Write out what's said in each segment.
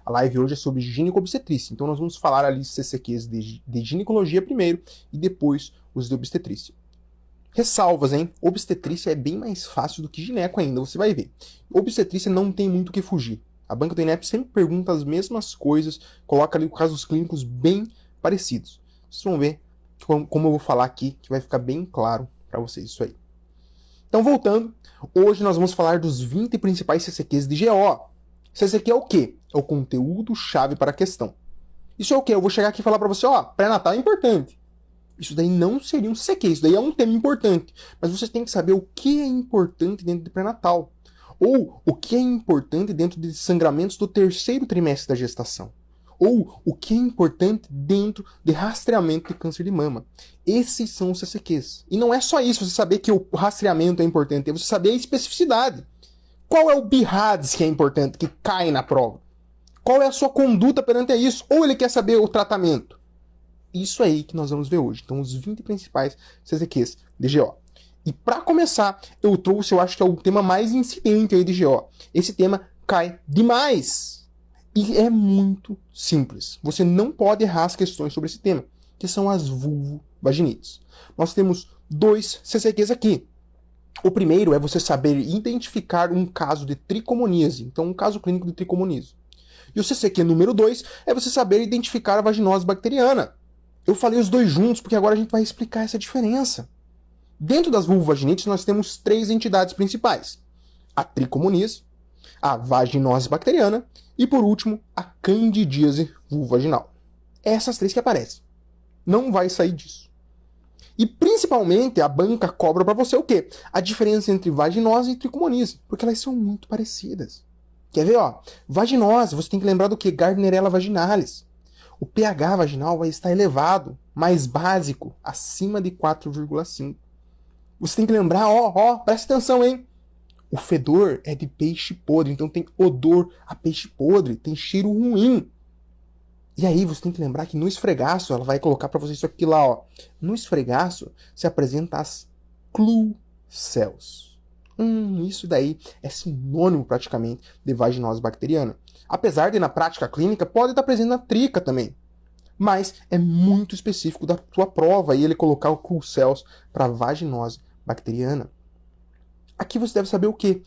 A live hoje é sobre gineco-obstetrícia, então nós vamos falar ali CCQs de ginecologia primeiro e depois os de obstetrícia. Ressalvas, hein? Obstetrícia é bem mais fácil do que gineco ainda, você vai ver. Obstetrícia não tem muito o que fugir. A banca do INEP sempre pergunta as mesmas coisas, coloca ali casos clínicos bem parecidos. Vocês vão ver como eu vou falar aqui, que vai ficar bem claro para vocês isso aí. Então, voltando, hoje nós vamos falar dos 20 principais CCQs de GO. CCQ é o quê? É o conteúdo-chave para a questão. Isso é o quê? Eu vou chegar aqui e falar para você, ó, pré-natal é importante. Isso daí não seria um CCQ, isso daí é um tema importante. Mas você tem que saber o que é importante dentro de pré-natal. Ou o que é importante dentro de sangramentos do terceiro trimestre da gestação. Ou o que é importante dentro de rastreamento de câncer de mama. Esses são os CCQs. E não é só isso, você saber que o rastreamento é importante, é você saber a especificidade. Qual é o BIRADS que é importante, que cai na prova? Qual é a sua conduta perante isso? Ou ele quer saber o tratamento? Isso aí que nós vamos ver hoje. Então, os 20 principais CCQs de GO. E para começar, eu trouxe, eu acho que é o tema mais incidente aí de GO. Esse tema cai demais. E é muito simples. Você não pode errar as questões sobre esse tema, que são as vulvovaginites. Nós temos 2 CCQs aqui. O primeiro é você saber identificar um caso de tricomoníase. Então, um caso clínico de tricomoníase. E o CCQ número 2 é você saber identificar a vaginose bacteriana. Eu falei os dois juntos porque agora a gente vai explicar essa diferença. Dentro das vulvovaginites, nós temos 3 entidades principais. A tricomoníase, a vaginose bacteriana e, por último, a candidíase vulvovaginal. Essas 3 que aparecem. Não vai sair disso. E, principalmente, a banca cobra para você o quê? A diferença entre vaginose e tricomoníase, porque elas são muito parecidas. Quer ver, ó? Vaginose, você tem que lembrar do quê? Gardnerella vaginalis. O pH vaginal vai estar elevado, mais básico, acima de 4,5. Você tem que lembrar, presta atenção, hein? O fedor é de peixe podre, então tem odor a peixe podre, tem cheiro ruim. E aí você tem que lembrar que no esfregaço, ela vai colocar para você isso aqui lá, ó. No esfregaço se apresenta as clue cells. Isso daí é sinônimo praticamente de vaginose bacteriana. Apesar de na prática clínica pode estar presente na trica também. Mas é muito específico da sua prova e ele colocar o clue cells para vaginose bacteriana. Aqui você deve saber o quê?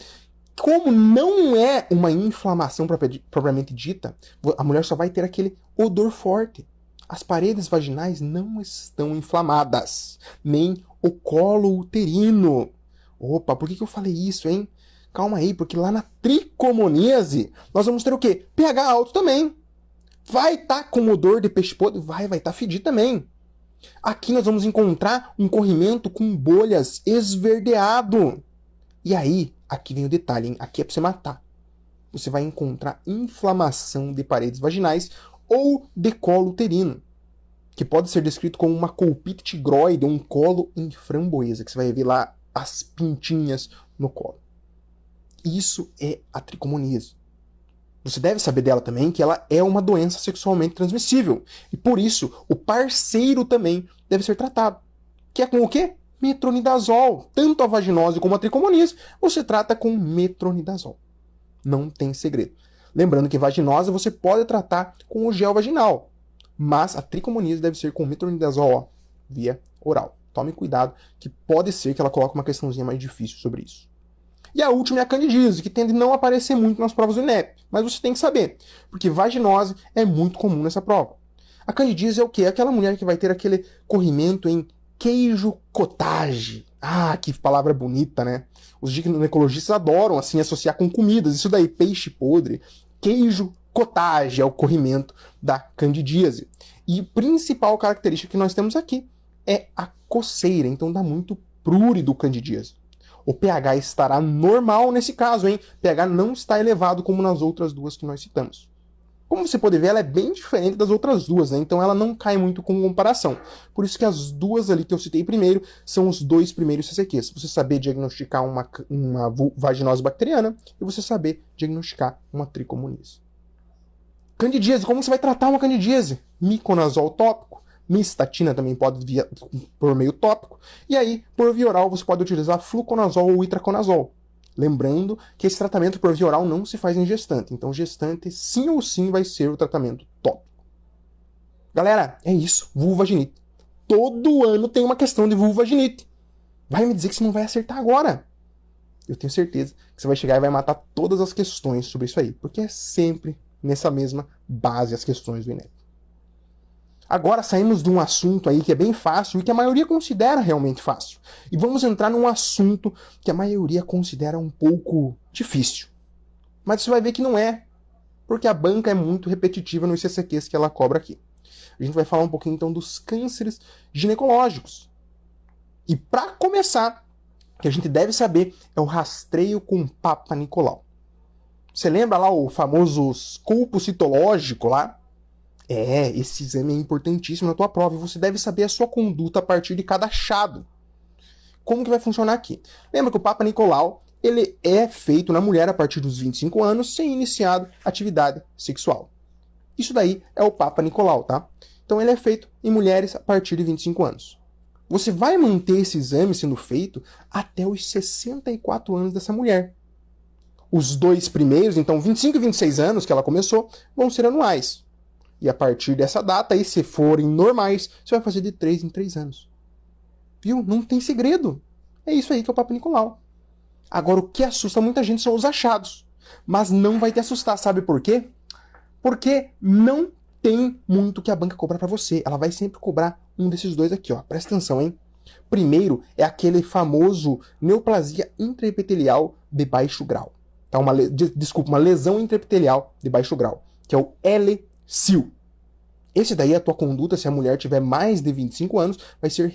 Como não é uma inflamação propriamente dita, a mulher só vai ter aquele odor forte. As paredes vaginais não estão inflamadas, nem o colo uterino. Opa, por que eu falei isso, hein? Calma aí, porque lá na tricomoníase nós vamos ter o quê? pH alto também. Vai estar com odor de peixe podre? Vai estar fedido também. Aqui nós vamos encontrar um corrimento com bolhas esverdeado. E aí, aqui vem o detalhe, hein? Aqui é para você matar. Você vai encontrar inflamação de paredes vaginais ou de colo uterino, que pode ser descrito como uma colpite tigroide ou um colo em framboesa, que você vai ver lá as pintinhas no colo. Isso é a tricomoníase. Você deve saber dela também que ela é uma doença sexualmente transmissível. E por isso, o parceiro também deve ser tratado. Que é com o quê? Metronidazol. Tanto a vaginose como a tricomoníase, você trata com metronidazol. Não tem segredo. Lembrando que vaginose você pode tratar com o gel vaginal. Mas a tricomoníase deve ser com metronidazol via oral. Tome cuidado, que pode ser que ela coloque uma questãozinha mais difícil sobre isso. E a última é a candidíase, que tende a não aparecer muito nas provas do INEP. Mas você tem que saber, porque vaginose é muito comum nessa prova. A candidíase é o quê? É aquela mulher que vai ter aquele corrimento em queijo cottage. Ah, que palavra bonita, né? Os ginecologistas adoram, assim, associar com comidas. Isso daí, peixe podre. Queijo cottage é o corrimento da candidíase. E a principal característica que nós temos aqui é a coceira. Então dá muito prurido candidíase. O pH estará normal nesse caso, hein? pH não está elevado como nas outras duas que nós citamos. Como você pode ver, ela é bem diferente das outras duas, né? Então ela não cai muito com comparação. Por isso que as duas ali que eu citei primeiro são os 2 primeiros CCQs. Você saber diagnosticar uma vaginose bacteriana e você saber diagnosticar uma tricomoníase. Candidíase, como você vai tratar uma candidíase? Miconazol tópico. Mistatina também pode vir por meio tópico. E aí, por via oral, você pode utilizar fluconazol ou itraconazol. Lembrando que esse tratamento por via oral não se faz em gestante. Então, gestante, sim ou sim, vai ser o tratamento top. Galera, é isso. Vulvaginite. Todo ano tem uma questão de vulvaginite. Vai me dizer que você não vai acertar agora. Eu tenho certeza que você vai chegar e vai matar todas as questões sobre isso aí. Porque é sempre nessa mesma base as questões do INEP. Agora saímos de um assunto aí que é bem fácil e que a maioria considera realmente fácil. E vamos entrar num assunto que a maioria considera um pouco difícil. Mas você vai ver que não é, porque a banca é muito repetitiva nos CCQs que ela cobra aqui. A gente vai falar um pouquinho então dos cânceres ginecológicos. E para começar, o que a gente deve saber é o rastreio com Papa Nicolau. Você lembra lá o famoso culpo citológico lá? Esse exame é importantíssimo na tua prova e você deve saber a sua conduta a partir de cada achado. Como que vai funcionar aqui? Lembra que o Papa Nicolau ele é feito na mulher a partir dos 25 anos sem iniciado atividade sexual. Isso daí é o Papa Nicolau, tá? Então ele é feito em mulheres a partir de 25 anos. Você vai manter esse exame sendo feito até os 64 anos dessa mulher. Os dois primeiros, então 25 e 26 anos que ela começou, vão ser anuais. E a partir dessa data, aí, se forem normais, você vai fazer de 3 em 3 anos. Viu? Não tem segredo. É isso aí que é o Papa Nicolau. Agora, o que assusta muita gente são os achados. Mas não vai te assustar, sabe por quê? Porque não tem muito que a banca cobrar para você. Ela vai sempre cobrar um desses dois aqui, ó. Presta atenção, hein? Primeiro é aquele famoso neoplasia intraepitelial de baixo grau. Tá? Uma lesão intraepitelial de baixo grau, que é o LSIL. Esse daí, a tua conduta, se a mulher tiver mais de 25 anos, vai ser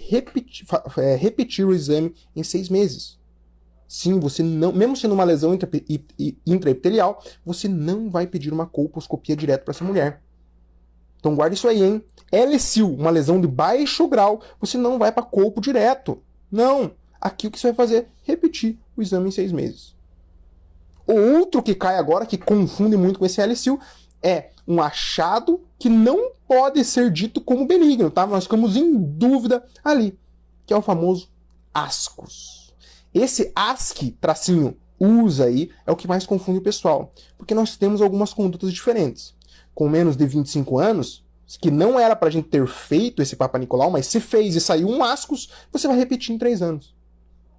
repetir o exame em 6 meses. Sim, você não, mesmo sendo uma lesão intraepitelial, você não vai pedir uma colposcopia direto para essa mulher. Então guarda isso aí, hein? LSIL, uma lesão de baixo grau, você não vai para colpo direto. Não. Aqui o que você vai fazer? Repetir o exame em 6 meses. O outro que cai agora, que confunde muito com esse LSIL, é um achado que não pode ser dito como benigno, tá? Nós ficamos em dúvida ali, que é o famoso ascus. Esse ASC, tracinho, usa aí, é o que mais confunde o pessoal, porque nós temos algumas condutas diferentes. Com menos de 25 anos, que não era pra gente ter feito esse Papa Nicolau, mas se fez e saiu um ascus, você vai repetir em 3 anos.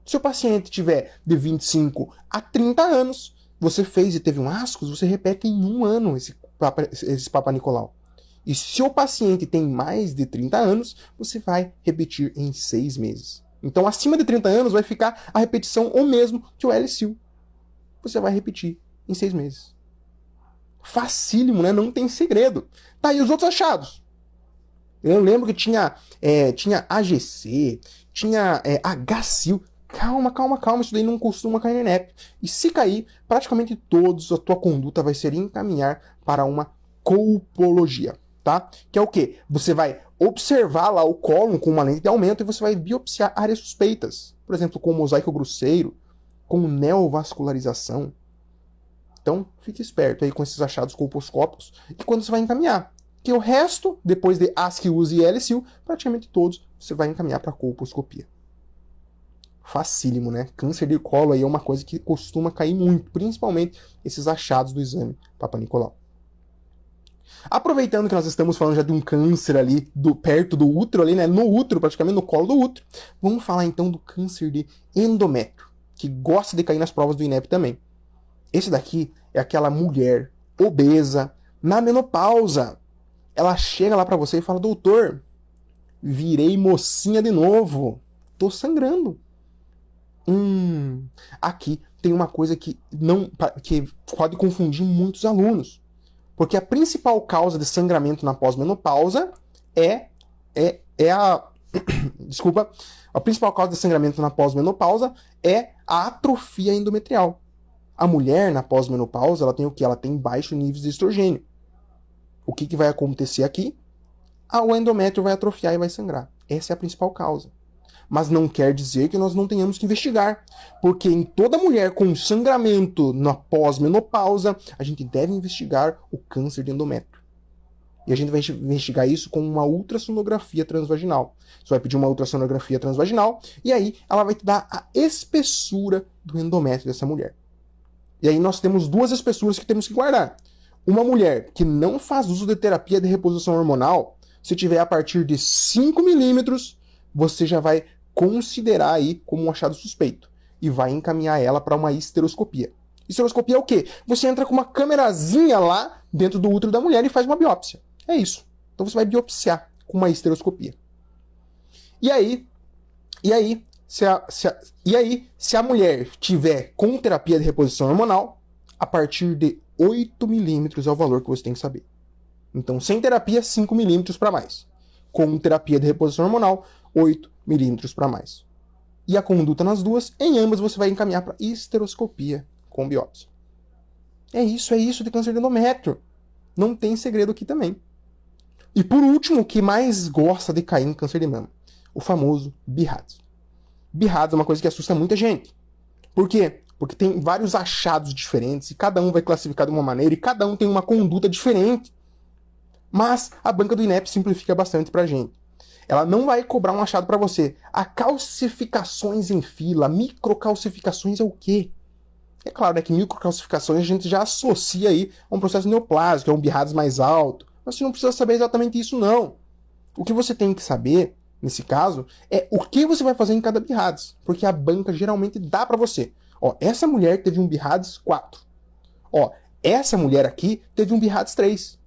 Se o paciente tiver de 25 a 30 anos, você fez e teve um ascus, você repete em 1 ano esse Papa Nicolau. E se o paciente tem mais de 30 anos, você vai repetir em 6 meses. Então, acima de 30 anos, vai ficar a repetição o mesmo que o LSIL. Você vai repetir em 6 meses. Facílimo, né? Não tem segredo. Tá, e os outros achados? Eu lembro que tinha AGC, tinha HCIL. Calma, isso daí não costuma cair no INEP. E se cair, praticamente todos a tua conduta vai ser encaminhar para uma colpologia, tá? Que é o quê? Você vai observar lá o cólon com uma lente de aumento e você vai biopsiar áreas suspeitas. Por exemplo, com mosaico grosseiro, com neovascularização. Então, fique esperto aí com esses achados colposcópicos e quando você vai encaminhar. Que o resto, depois de ASC, USE e LSIL, praticamente todos você vai encaminhar para colposcopia. Facílimo, né? Câncer de colo aí é uma coisa que costuma cair muito, principalmente esses achados do exame Papa Nicolau. Aproveitando que nós estamos falando já de um câncer ali perto do útero, ali, né? No útero, praticamente no colo do útero, vamos falar então do câncer de endométrio, que gosta de cair nas provas do INEP também. Esse daqui é aquela mulher obesa, na menopausa. Ela chega lá pra você e fala: doutor, virei mocinha de novo, tô sangrando. Aqui tem uma coisa que pode confundir muitos alunos. Porque a principal causa de sangramento na pós-menopausa Desculpa. A principal causa de sangramento na pós-menopausa é a atrofia endometrial. A mulher, na pós-menopausa, ela tem o quê? Ela tem baixo nível de estrogênio. O que vai acontecer aqui? O endométrio vai atrofiar e vai sangrar. Essa é a principal causa. Mas não quer dizer que nós não tenhamos que investigar. Porque em toda mulher com sangramento na pós-menopausa, a gente deve investigar o câncer de endométrio. E a gente vai investigar isso com uma ultrassonografia transvaginal. Você vai pedir uma ultrassonografia transvaginal e aí ela vai te dar a espessura do endométrio dessa mulher. E aí nós temos duas espessuras que temos que guardar. Uma mulher que não faz uso de terapia de reposição hormonal, se tiver a partir de 5 milímetros, você já vai considerar aí como um achado suspeito e vai encaminhar ela para uma histeroscopia. Histeroscopia é o quê? Você entra com uma câmerazinha lá dentro do útero da mulher e faz uma biópsia. É isso. Então você vai biopsiar com uma histeroscopia. E aí, se a mulher tiver com terapia de reposição hormonal, a partir de 8 milímetros é o valor que você tem que saber. Então, sem terapia, 5 milímetros para mais. Com terapia de reposição hormonal, 8 milímetros para mais. E a conduta nas duas, em ambas você vai encaminhar para histeroscopia com biópsia. É isso de câncer de endométrio. Não tem segredo aqui também. E por último, o que mais gosta de cair em câncer de mama? O famoso BIRADS. BIRADS é uma coisa que assusta muita gente. Por quê? Porque tem vários achados diferentes e cada um vai classificar de uma maneira e cada um tem uma conduta diferente. Mas a banca do INEP simplifica bastante pra gente. Ela não vai cobrar um achado para você. A calcificações em fila, microcalcificações é o quê? É claro, né, que microcalcificações a gente já associa aí a um processo neoplásico, a um BIRADS mais alto. Mas você não precisa saber exatamente isso, não. O que você tem que saber, nesse caso, é o que você vai fazer em cada BIRADS. Porque a banca geralmente dá para você. Ó, essa mulher teve um BIRADS 4. Ó, essa mulher aqui teve um BIRADS 3.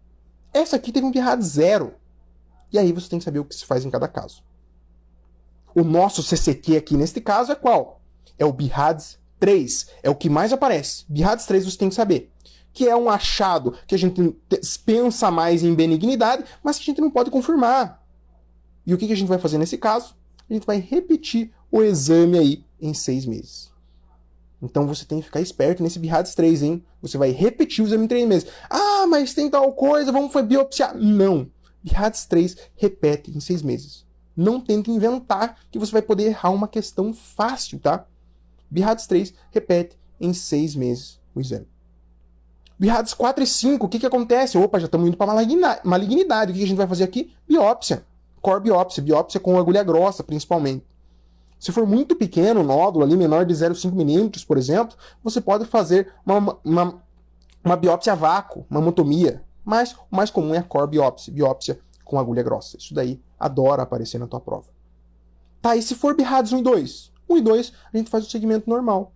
Essa aqui teve um BIRADS 0. E aí você tem que saber o que se faz em cada caso. O nosso CCQ aqui, neste caso, é qual? É o BIRADS 3. É o que mais aparece. BIRADS 3 você tem que saber. Que é um achado que a gente pensa mais em benignidade, mas que a gente não pode confirmar. E o que a gente vai fazer nesse caso? A gente vai repetir o exame aí em 6 meses. Então você tem que ficar esperto nesse BIRADS 3, hein? Você vai repetir o exame em 3 meses. Ah, mas tem tal coisa, vamos biopsiar. Não. BIRADS 3 repete em 6 meses. Não tente inventar que você vai poder errar uma questão fácil, tá? BIRADS 3 repete em 6 meses o exame. BIRADS 4 e 5, o que acontece? Opa, já estamos indo para malignidade. O que a gente vai fazer aqui? Biópsia. Core biópsia. Biópsia com agulha grossa, principalmente. Se for muito pequeno, o nódulo ali, menor de 0,5 milímetros, por exemplo, você pode fazer uma biópsia a vácuo, uma mamotomia. Mas o mais comum é a core biópsia. Biópsia com agulha grossa. Isso daí adora aparecer na tua prova. Tá, e se for BIRADS 1 e 2? 1 e 2, a gente faz o segmento normal.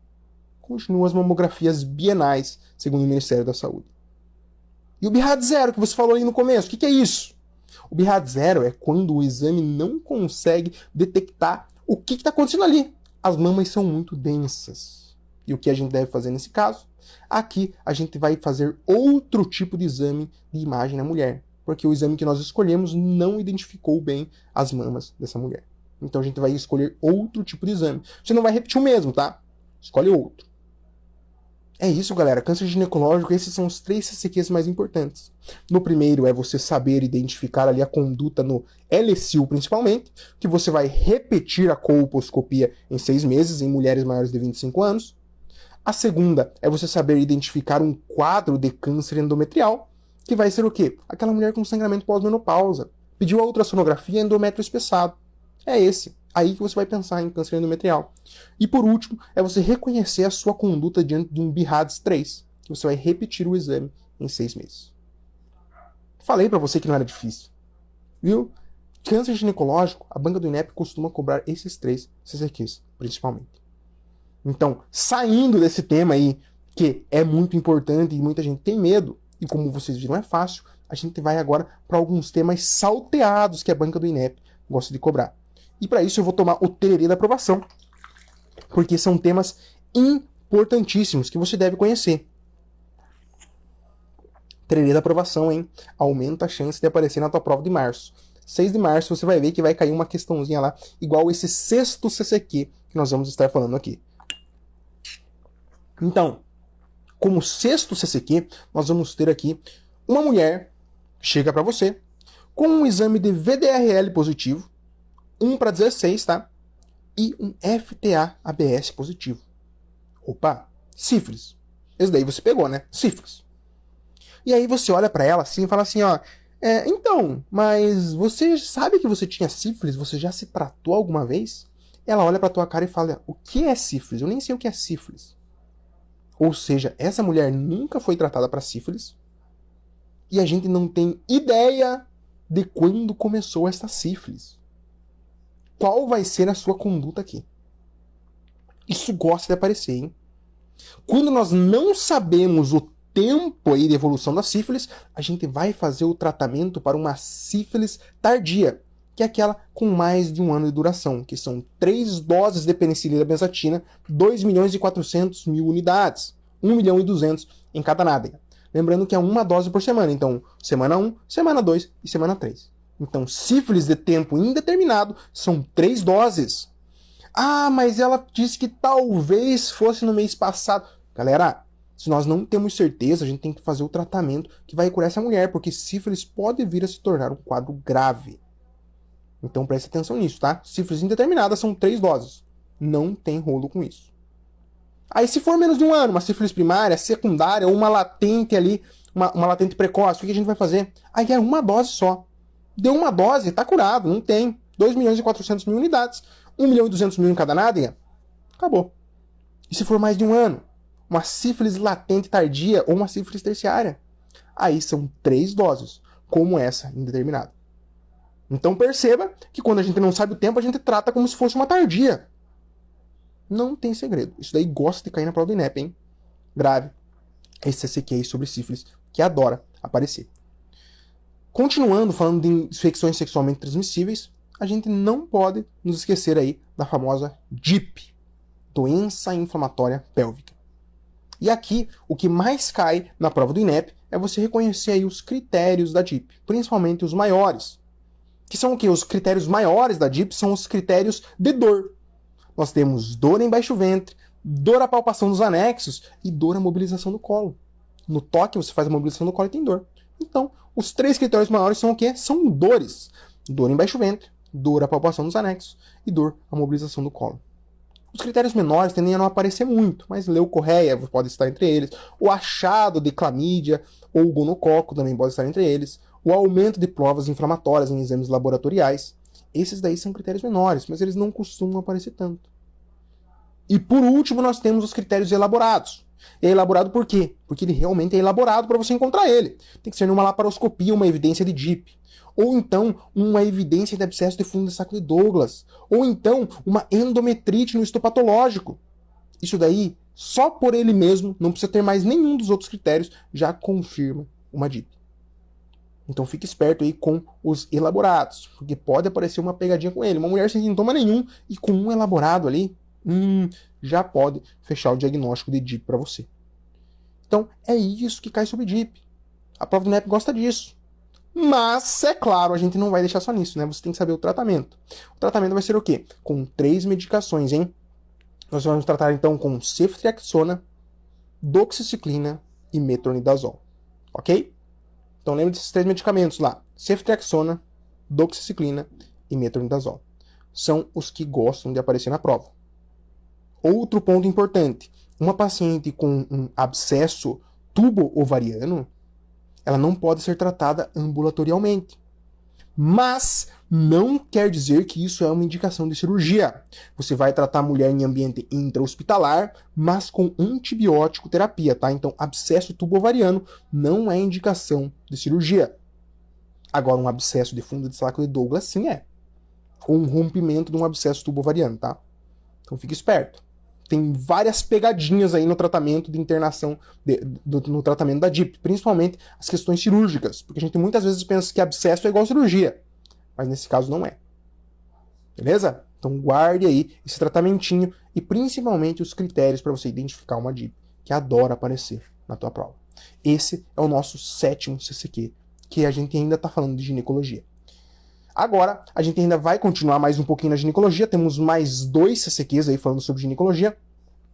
Continua as mamografias bienais, segundo o Ministério da Saúde. E o BIRADS 0, que você falou aí no começo, o que é isso? O BIRADS 0 é quando o exame não consegue detectar o que está acontecendo ali. As mamas são muito densas. E o que a gente deve fazer nesse caso? Aqui a gente vai fazer outro tipo de exame de imagem na mulher, porque o exame que nós escolhemos não identificou bem as mamas dessa mulher. Então a gente vai escolher outro tipo de exame. Você não vai repetir o mesmo, tá? Escolhe outro. É isso, galera. Câncer ginecológico, esses são os 3 CCQs mais importantes. No primeiro é você saber identificar ali a conduta no LSIL, principalmente, que você vai repetir a colposcopia em 6 meses em mulheres maiores de 25 anos. A segunda é você saber identificar um quadro de câncer endometrial, que vai ser o quê? Aquela mulher com sangramento pós-menopausa. Pediu a ultrassonografia endométrio espessado. É esse. Aí que você vai pensar em câncer endometrial. E por último, é você reconhecer a sua conduta diante de um BIRADS 3, que você vai repetir o exame em 6 meses. Falei pra você que não era difícil. Viu? Câncer ginecológico, a banca do INEP costuma cobrar esses 3 CCQs, principalmente. Então, saindo desse tema aí, que é muito importante e muita gente tem medo, e como vocês viram é fácil, a gente vai agora para alguns temas salteados que a banca do INEP gosta de cobrar. E para isso eu vou tomar o tererê da aprovação, porque são temas importantíssimos que você deve conhecer. Tererê da aprovação, hein? Aumenta a chance de aparecer na tua prova de março. 6 de março você vai ver que vai cair uma questãozinha lá, igual esse 6º CCQ que nós vamos estar falando aqui. Então, como 6º CCQ, nós vamos ter aqui uma mulher que chega para você com um exame de VDRL positivo, 1/16, tá? E um FTA-ABS positivo. Opa, sífilis. Esse daí você pegou, né? Sífilis. E aí você olha pra ela assim e fala assim, ó, então, mas você sabe que você tinha sífilis? Você já se tratou alguma vez? Ela olha pra tua cara e fala, o que é sífilis? Eu nem sei o que é sífilis. Ou seja, essa mulher nunca foi tratada para sífilis e a gente não tem ideia de quando começou essa sífilis. Qual vai ser a sua conduta aqui? Isso gosta de aparecer, hein? Quando nós não sabemos o tempo aí de evolução da sífilis, a gente vai fazer o tratamento para uma sífilis tardia, que é aquela com mais de 1 ano de duração, que são 3 doses de penicilina benzatina, 2.400.000 unidades, 1.200.000 em cada nádega. Lembrando que é 1 dose por semana, então semana 1, semana 2 e semana 3. Então sífilis de tempo indeterminado são 3 doses. Ah, mas ela disse que talvez fosse no mês passado. Galera, se nós não temos certeza, a gente tem que fazer o tratamento que vai curar essa mulher, porque sífilis pode vir a se tornar um quadro grave. Então preste atenção nisso, tá? Sífilis indeterminada são 3 doses. Não tem rolo com isso. Aí se for menos de 1 ano, uma sífilis primária, secundária, ou uma latente ali, uma latente precoce, o que a gente vai fazer? Aí é 1 dose só. Deu 1 dose, tá curado, não tem. 2.400.000 unidades, 1.200.000 em cada nádega, acabou. E se for mais de 1 ano? Uma sífilis latente tardia ou uma sífilis terciária? Aí são 3 doses, como essa indeterminada. Então perceba que quando a gente não sabe o tempo, a gente trata como se fosse uma tardia. Não tem segredo. Isso daí gosta de cair na prova do INEP, hein? Grave esse CCQ aí sobre sífilis, que adora aparecer. Continuando falando de infecções sexualmente transmissíveis, a gente não pode nos esquecer aí da famosa DIP, doença inflamatória pélvica. E aqui, o que mais cai na prova do INEP é você reconhecer aí os critérios da DIP, principalmente os maiores. Que são o quê? Os critérios maiores da DIP são os critérios de dor. Nós temos dor em baixo ventre, dor à palpação dos anexos e dor à mobilização do colo. No toque, você faz a mobilização do colo e tem dor. Então, os 3 critérios maiores são o quê? São dores. Dor em baixo ventre, dor à palpação dos anexos e dor à mobilização do colo. Os critérios menores tendem a não aparecer muito, mas leucorreia pode estar entre eles, o achado de clamídia ou gonococo também pode estar entre eles, o aumento de provas inflamatórias em exames laboratoriais. Esses daí são critérios menores, mas eles não costumam aparecer tanto. E por último, nós temos os critérios elaborados. E é elaborado por quê? Porque ele realmente é elaborado para você encontrar ele. Tem que ser numa laparoscopia, uma evidência de DIP. Ou então, uma evidência de abscesso de fundo de saco de Douglas. Ou então, uma endometrite no histopatológico. Isso daí, só por ele mesmo, não precisa ter mais nenhum dos outros critérios, já confirma uma DIP. Então fique esperto aí com os elaborados, porque pode aparecer uma pegadinha com ele. Uma mulher sem sintoma nenhum e com um elaborado ali, já pode fechar o diagnóstico de DIP para você. Então é isso que cai sobre DIP. A prova do INEP gosta disso. Mas, é claro, a gente não vai deixar só nisso, né? Você tem que saber o tratamento. O tratamento vai ser o quê? Com 3 medicações, hein? Nós vamos tratar então com ceftriaxona, doxiciclina e metronidazol. Ok? Então lembre desses 3 medicamentos lá. Ceftriaxona, doxiciclina e metronidazol. São os que gostam de aparecer na prova. Outro ponto importante. Uma paciente com um abscesso tubo-ovariano, ela não pode ser tratada ambulatorialmente. Mas não quer dizer que isso é uma indicação de cirurgia. Você vai tratar a mulher em ambiente intra-hospitalar, mas com antibiótico terapia, tá? Então, abscesso tubo-ovariano não é indicação de cirurgia. Agora, um abscesso de fundo de saco de Douglas, sim é. Ou um rompimento de um abscesso tubo-ovariano, tá? Então, fique esperto. Tem várias pegadinhas aí no tratamento de internação, no tratamento da DIP, principalmente as questões cirúrgicas, porque a gente muitas vezes pensa que abscesso é igual cirurgia, mas nesse caso não é. Beleza? Então guarde aí esse tratamentinho e principalmente os critérios para você identificar uma DIP, que adora aparecer na tua prova. Esse é o nosso 7º CCQ, que a gente ainda está falando de ginecologia. Agora, a gente ainda vai continuar mais um pouquinho na ginecologia, temos mais 2 CCQs aí falando sobre ginecologia.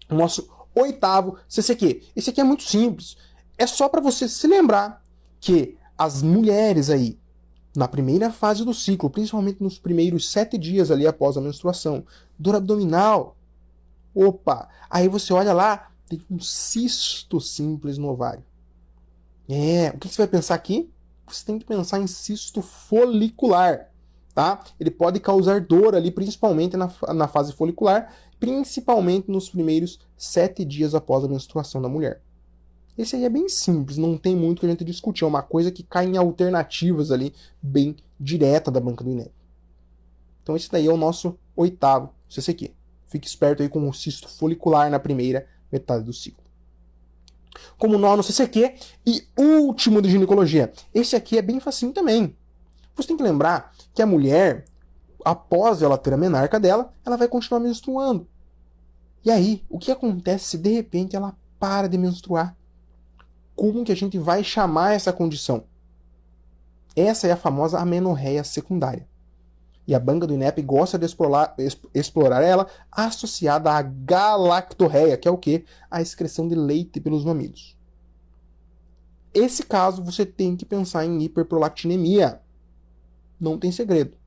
O nosso 8º CCQ. Esse aqui é muito simples. É só para você se lembrar que as mulheres aí, na primeira fase do ciclo, principalmente nos primeiros 7 dias ali após a menstruação, dor abdominal, opa, aí você olha lá, tem um cisto simples no ovário. O que você vai pensar aqui? Você tem que pensar em cisto folicular. Tá? Ele pode causar dor ali, principalmente na fase folicular, principalmente nos primeiros 7 dias após a menstruação da mulher. Esse aí é bem simples, não tem muito que a gente discutir, é uma coisa que cai em alternativas ali, bem direta da banca do INEP. Então esse daí é o nosso 8º CCQ. Fique esperto aí com o cisto folicular na primeira metade do ciclo. Como 9º CCQ e último de ginecologia. Esse aqui é bem facinho também. Você tem que lembrar que a mulher, após ela ter a menarca dela, ela vai continuar menstruando. E aí, o que acontece se de repente ela para de menstruar? Como que a gente vai chamar essa condição? Essa é a famosa amenorreia secundária. E a banca do INEP gosta de explorar ela associada à galactorreia, que é o quê? A excreção de leite pelos mamilos. Esse caso, você tem que pensar em hiperprolactinemia. Não tem segredo.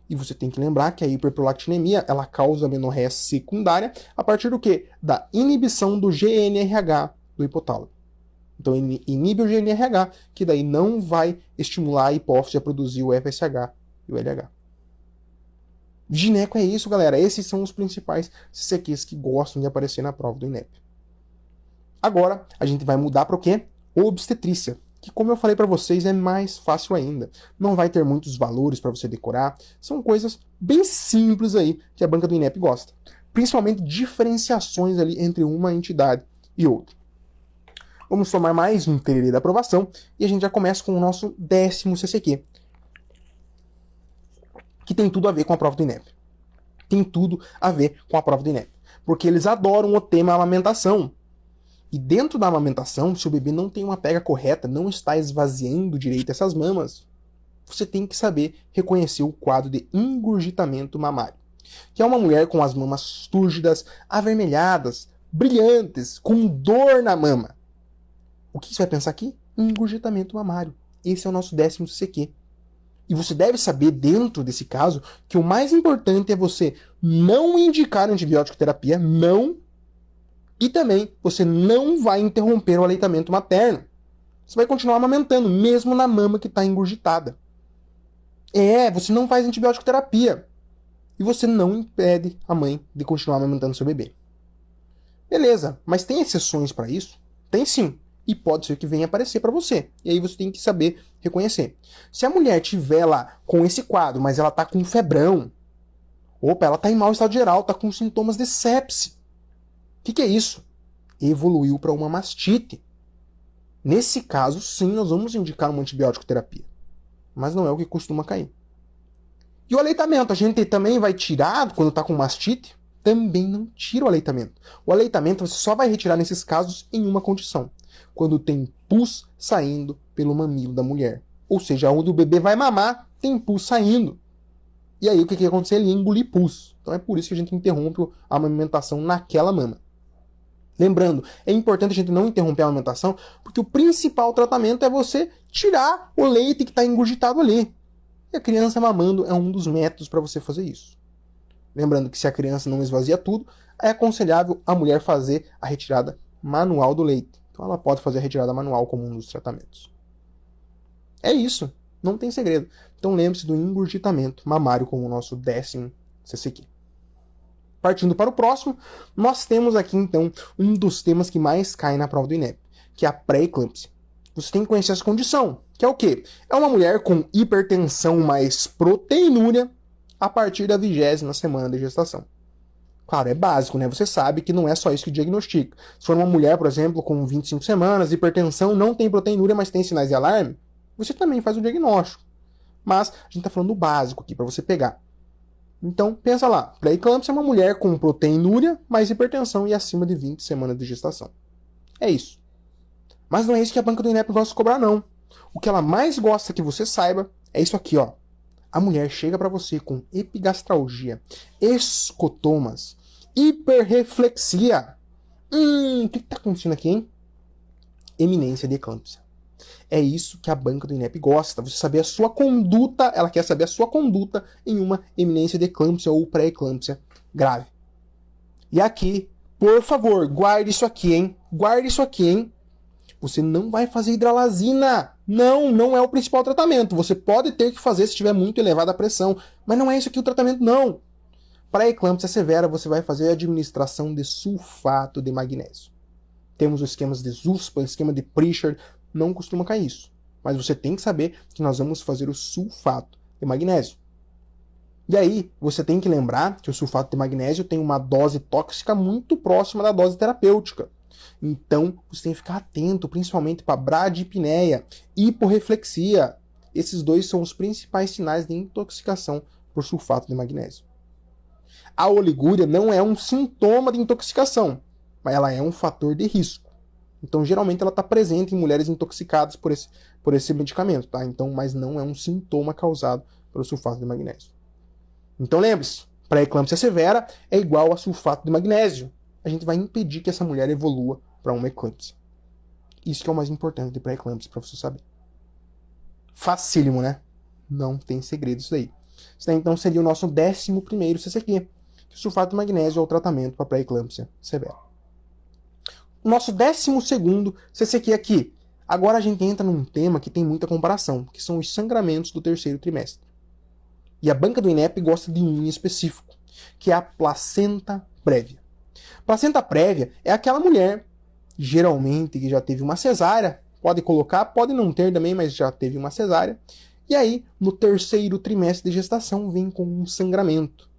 E você tem que lembrar que a hiperprolactinemia, ela causa amenorreia secundária a partir do quê? Da inibição do GNRH do hipotálamo. Então, inibe o GNRH, que daí não vai estimular a hipófise a produzir o FSH e o LH. Gineco é isso, galera. Esses são os principais CCQs que gostam de aparecer na prova do INEP. Agora, a gente vai mudar para o quê? Obstetrícia, que, como eu falei para vocês, é mais fácil ainda. Não vai ter muitos valores para você decorar. São coisas bem simples aí que a banca do INEP gosta. Principalmente diferenciações ali entre uma entidade e outra. Vamos tomar mais um tererê da aprovação e a gente já começa com o nosso 10º CCQ, que tem tudo a ver com a prova do INEP. Tem tudo a ver com a prova do INEP. Porque eles adoram o tema amamentação. E dentro da amamentação, se o bebê não tem uma pega correta, não está esvaziando direito essas mamas, você tem que saber reconhecer o quadro de engurgitamento mamário. Que é uma mulher com as mamas túrgidas, avermelhadas, brilhantes, com dor na mama. O que você vai pensar aqui? Engurgitamento mamário. Esse é o nosso 10º CCQ. E você deve saber, dentro desse caso, que o mais importante é você não indicar antibiótico terapia, não. E também, você não vai interromper o aleitamento materno. Você vai continuar amamentando, mesmo na mama que está engurgitada. Você não faz antibiótico terapia. E você não impede a mãe de continuar amamentando seu bebê. Beleza, mas tem exceções para isso? Tem sim. E pode ser que venha aparecer para você. E aí você tem que saber reconhecer. Se a mulher tiver lá com esse quadro, mas ela tá com febrão, ela tá em mau estado geral, tá com sintomas de sepse. O que é isso? Evoluiu para uma mastite. Nesse caso, sim, nós vamos indicar uma antibiótico terapia. Mas não é o que costuma cair. E o aleitamento, a gente também vai tirar quando tá com mastite? Também não tira o aleitamento. O aleitamento você só vai retirar nesses casos em uma condição. Quando tem pus saindo pelo mamilo da mulher. Ou seja, onde o bebê vai mamar, tem pus saindo. E aí o que vai acontecer? Ele ia engolir pus. Então é por isso que a gente interrompe a amamentação naquela mama. Lembrando, é importante a gente não interromper a amamentação, porque o principal tratamento é você tirar o leite que está engurgitado ali. E a criança mamando é um dos métodos para você fazer isso. Lembrando que se a criança não esvazia tudo, é aconselhável a mulher fazer a retirada manual do leite. Então ela pode fazer a retirada manual como um dos tratamentos. É isso, não tem segredo. Então lembre-se do engurgitamento mamário como o nosso 10º CCQ. Partindo para o próximo, nós temos aqui então um dos temas que mais cai na prova do INEP, que é a pré-eclâmpsia. Você tem que conhecer essa condição, que é o quê? É uma mulher com hipertensão mais proteinúria a partir da 20ª semana de gestação. Claro, é básico, né? Você sabe que não é só isso que diagnostica. Se for uma mulher, por exemplo, com 25 semanas, hipertensão, não tem proteinúria, mas tem sinais de alarme, você também faz o diagnóstico. Mas a gente está falando do básico aqui, para você pegar. Então, pensa lá. Pré-eclâmpsia é uma mulher com proteinúria, mais hipertensão e acima de 20 semanas de gestação. É isso. Mas não é isso que a banca do INEP gosta de cobrar, não. O que ela mais gosta que você saiba é isso aqui, ó. A mulher chega para você com epigastralgia, escotomas, hiperreflexia. O que está acontecendo aqui, hein? Eminência de eclâmpsia. É isso que a banca do INEP gosta. Você saber a sua conduta, ela quer saber a sua conduta em uma eminência de eclâmpsia ou pré-eclâmpsia grave. E aqui, por favor, guarde isso aqui, hein? Guarde isso aqui, hein? Você não vai fazer hidralazina. Não é o principal tratamento. Você pode ter que fazer se tiver muito elevada a pressão. Mas não é isso aqui o tratamento, não. Para a eclâmpsia severa, você vai fazer a administração de sulfato de magnésio. Temos os esquemas de Zuspa, esquema de Pritchard, não costuma cair isso. Mas você tem que saber que nós vamos fazer o sulfato de magnésio. E aí, você tem que lembrar que o sulfato de magnésio tem uma dose tóxica muito próxima da dose terapêutica. Então, você tem que ficar atento, principalmente para bradipneia, hiporreflexia. Esses dois são os principais sinais de intoxicação por sulfato de magnésio. A oligúria não é um sintoma de intoxicação, mas ela é um fator de risco. Então, geralmente, ela está presente em mulheres intoxicadas por esse medicamento, tá? Então, mas não é um sintoma causado pelo sulfato de magnésio. Então, lembre-se, pré-eclâmpsia severa é igual a sulfato de magnésio. A gente vai impedir que essa mulher evolua para uma eclâmpsia. Isso que é o mais importante de pré-eclâmpsia, para você saber. Facílimo, né? Não tem segredo isso daí. Isso daí, então, seria o nosso 11º CCQ. Que o sulfato de magnésio é o tratamento para pré-eclâmpsia severa. O nosso 12º CCQ aqui. Agora a gente entra num tema que tem muita comparação, que são os sangramentos do terceiro trimestre. E a banca do INEP gosta de um em específico, que é a placenta prévia. Placenta prévia é aquela mulher, geralmente, que já teve uma cesárea, pode colocar, pode não ter também, mas já teve uma cesárea, e aí, no terceiro trimestre de gestação, vem com um sangramento.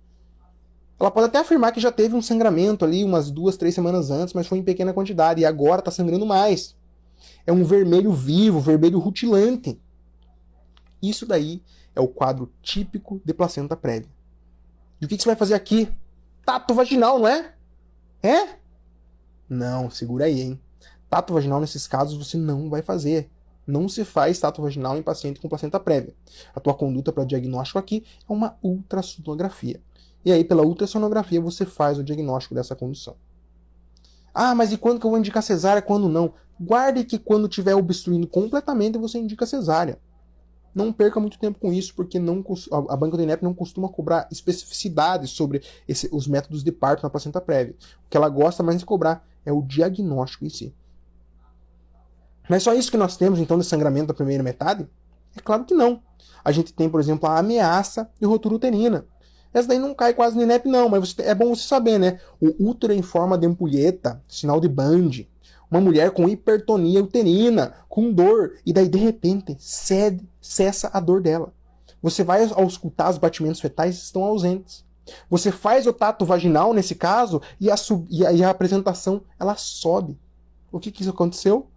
Ela pode até afirmar que já teve um sangramento ali umas 2, 3 semanas antes, mas foi em pequena quantidade, e agora está sangrando mais. É um vermelho vivo, vermelho rutilante. Isso daí é o quadro típico de placenta prévia. E o que você vai fazer aqui? Tato vaginal, não é? É? Não, segura aí, hein? Tato vaginal, nesses casos, você não vai fazer. Não se faz tato vaginal em paciente com placenta prévia. A tua conduta para diagnóstico aqui é uma ultrassonografia. E aí, pela ultrassonografia, você faz o diagnóstico dessa condição. Ah, mas e quando que eu vou indicar cesárea, quando não? Guarde que quando estiver obstruindo completamente, você indica cesárea. Não perca muito tempo com isso, porque a banca do INEP não costuma cobrar especificidades sobre os métodos de parto na placenta prévia. O que ela gosta mais de cobrar é o diagnóstico em si. Mas é só isso que nós temos, então, de sangramento da primeira metade? É claro que não. A gente tem, por exemplo, a ameaça de rotura uterina. Essa daí não cai quase no INEP, não, mas é bom você saber, né? O útero em forma de ampulheta, sinal de Band. Uma mulher com hipertonia uterina, com dor, e daí, de repente, cessa a dor dela. Você vai auscultar, os batimentos fetais estão ausentes. Você faz o tato vaginal, nesse caso, e a apresentação, ela sobe. O que isso aconteceu?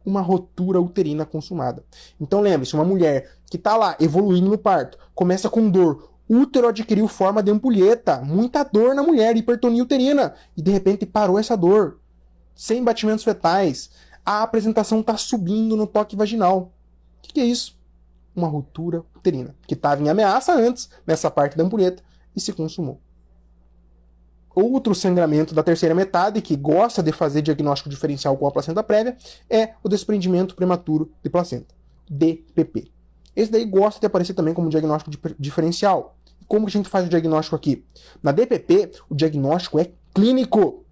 Uma rotura uterina consumada. Então lembre-se, uma mulher que está lá evoluindo no parto, começa com dor, o útero adquiriu forma de ampulheta, muita dor na mulher, hipertonia uterina, e de repente parou essa dor, sem batimentos fetais, a apresentação está subindo no toque vaginal. O que é isso? Uma rotura uterina, que estava em ameaça antes, nessa parte da ampulheta, e se consumou. Outro sangramento da terceira metade, que gosta de fazer diagnóstico diferencial com a placenta prévia, é o desprendimento prematuro de placenta, DPP. Esse daí gosta de aparecer também como diagnóstico diferencial. Como que a gente faz o diagnóstico aqui? Na DPP, o diagnóstico é clínico.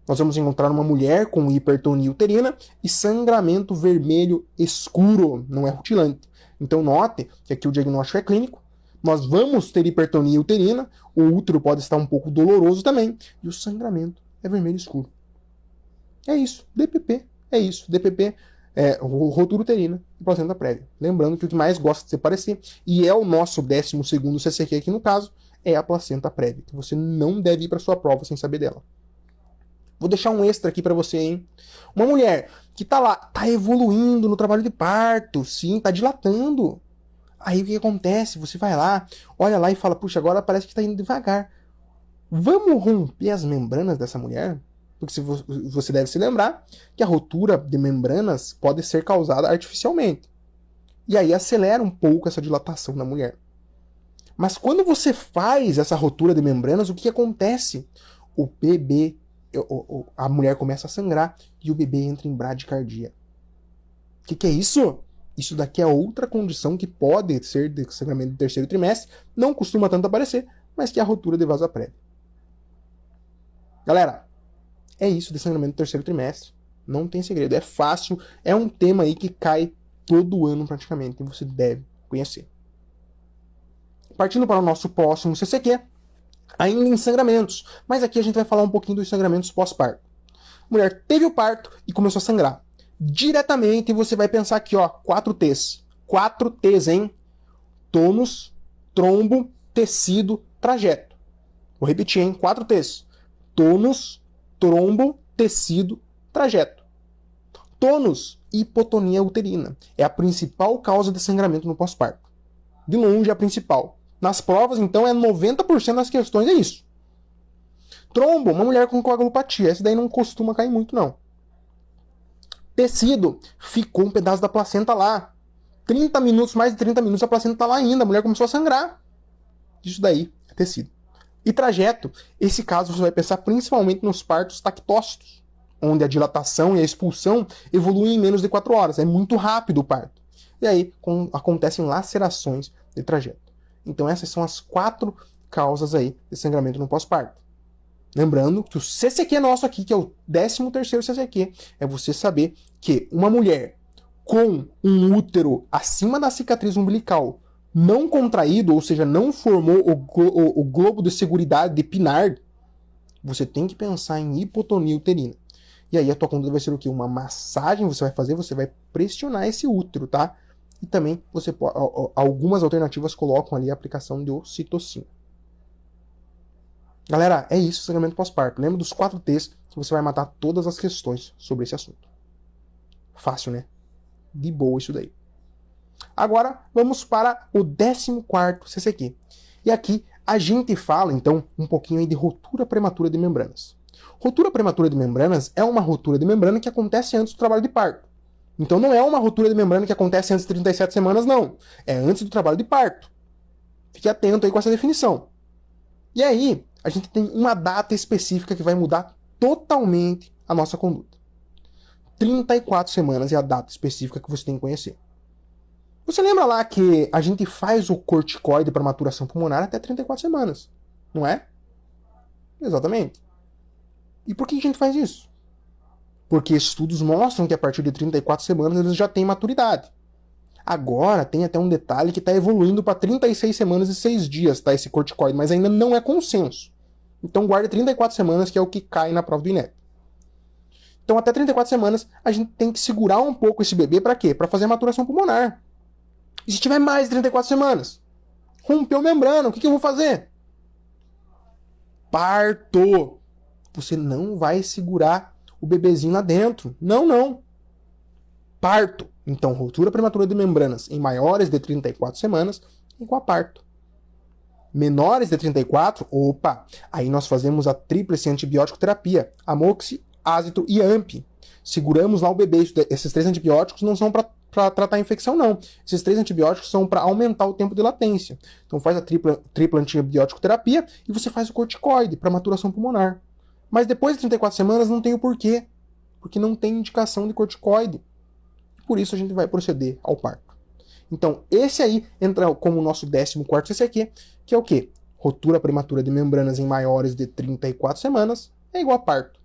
Nós vamos encontrar uma mulher com hipertonia uterina e sangramento vermelho escuro, não é rutilante. Então note que aqui o diagnóstico é clínico. Nós vamos ter hipertonia uterina, o útero pode estar um pouco doloroso também, e o sangramento é vermelho escuro. É isso, DPP, é isso. DPP é rotura uterina e placenta prévia. Lembrando que o que mais gosta de se parecer, e é o nosso 12º CCQ aqui no caso, é a placenta prévia, que você não deve ir para sua prova sem saber dela. Vou deixar um extra aqui para você, hein? Uma mulher que tá lá, tá evoluindo no trabalho de parto, sim, tá dilatando. Aí o que acontece? Você vai lá, olha lá e fala, puxa, agora parece que tá indo devagar. Vamos romper as membranas dessa mulher? Porque você deve se lembrar que a rotura de membranas pode ser causada artificialmente. E aí acelera um pouco essa dilatação da mulher. Mas quando você faz essa rotura de membranas, o que acontece? O bebê, a mulher começa a sangrar e o bebê entra em bradicardia. O que é isso? Isso daqui é outra condição que pode ser de sangramento do terceiro trimestre, não costuma tanto aparecer, mas que é a rotura de vaso prévia. Galera, é isso de sangramento do terceiro trimestre. Não tem segredo, é fácil, é um tema aí que cai todo ano praticamente, e você deve conhecer. Partindo para o nosso próximo CCQ, ainda em sangramentos. Mas aqui a gente vai falar um pouquinho dos sangramentos pós-parto. A mulher teve o parto e começou a sangrar. Diretamente você vai pensar aqui, ó, 4 T's. 4 T's, hein? Tônus, trombo, tecido, trajeto. Vou repetir, hein? 4 T's. Tônus, trombo, tecido, trajeto. Tônus, hipotonia uterina. É a principal causa de sangramento no pós-parto. De longe, é a principal. Nas provas, então, 90% das questões é isso. Trombo, uma mulher com coagulopatia. Esse daí não costuma cair muito, não. Tecido, ficou um pedaço da placenta lá. 30 minutos, mais de 30 minutos, a placenta tá lá ainda. A mulher começou a sangrar. Isso daí é tecido. E trajeto, esse caso você vai pensar principalmente nos partos tactócitos, onde a dilatação e a expulsão evoluem em menos de 4 horas. É muito rápido o parto. E aí acontecem lacerações de trajeto. Então essas são as 4 causas aí de sangramento no pós-parto. Lembrando que o CCQ nosso aqui, que é o 13º CCQ, é você saber que uma mulher com um útero acima da cicatriz umbilical não contraído, ou seja, não formou o globo de seguridade de Pinard, você tem que pensar em hipotonia uterina. E aí a tua conduta vai ser o quê? Uma massagem você vai fazer, você vai pressionar esse útero, tá? E também você pode, algumas alternativas colocam ali a aplicação de ocitocina. Galera, é isso, sangramento pós-parto. Lembra dos 4 T's que você vai matar todas as questões sobre esse assunto. Fácil, né? De boa isso daí. Agora, vamos para o 14º CCQ. E aqui a gente fala, então, um pouquinho aí de rotura prematura de membranas. Rotura prematura de membranas é uma rotura de membrana que acontece antes do trabalho de parto. Então não é uma rotura de membrana que acontece antes de 37 semanas, não. É antes do trabalho de parto. Fique atento aí com essa definição. E aí, a gente tem uma data específica que vai mudar totalmente a nossa conduta. 34 semanas é a data específica que você tem que conhecer. Você lembra lá que a gente faz o corticoide para maturação pulmonar até 34 semanas, não é? Exatamente. E por que a gente faz isso? Porque estudos mostram que a partir de 34 semanas eles já têm maturidade. Agora tem até um detalhe que está evoluindo para 36 semanas e 6 dias, tá, esse corticoide, mas ainda não é consenso. Então guarde 34 semanas, que é o que cai na prova do INEP. Então até 34 semanas a gente tem que segurar um pouco esse bebê para quê? Para fazer a maturação pulmonar. E se tiver mais de 34 semanas? Rompeu membrana, o que eu vou fazer? Parto! Você não vai segurar o bebezinho lá dentro. Não. Parto. Então, ruptura prematura de membranas em maiores de 34 semanas é igual a parto. Menores de 34, aí nós fazemos a tríplice antibiótico terapia, amoxi, ácido e AMP. Seguramos lá o bebê. Esses 3 antibióticos não são para tratar a infecção, não. Esses 3 antibióticos são para aumentar o tempo de latência. Então faz a tripla antibiótico terapia e você faz o corticoide para maturação pulmonar. Mas depois de 34 semanas não tem o porquê, porque não tem indicação de corticoide. Por isso a gente vai proceder ao parto. Então esse aí entra como o nosso 14º CCQ, que é o quê? Rotura prematura de membranas em maiores de 34 semanas é igual a parto.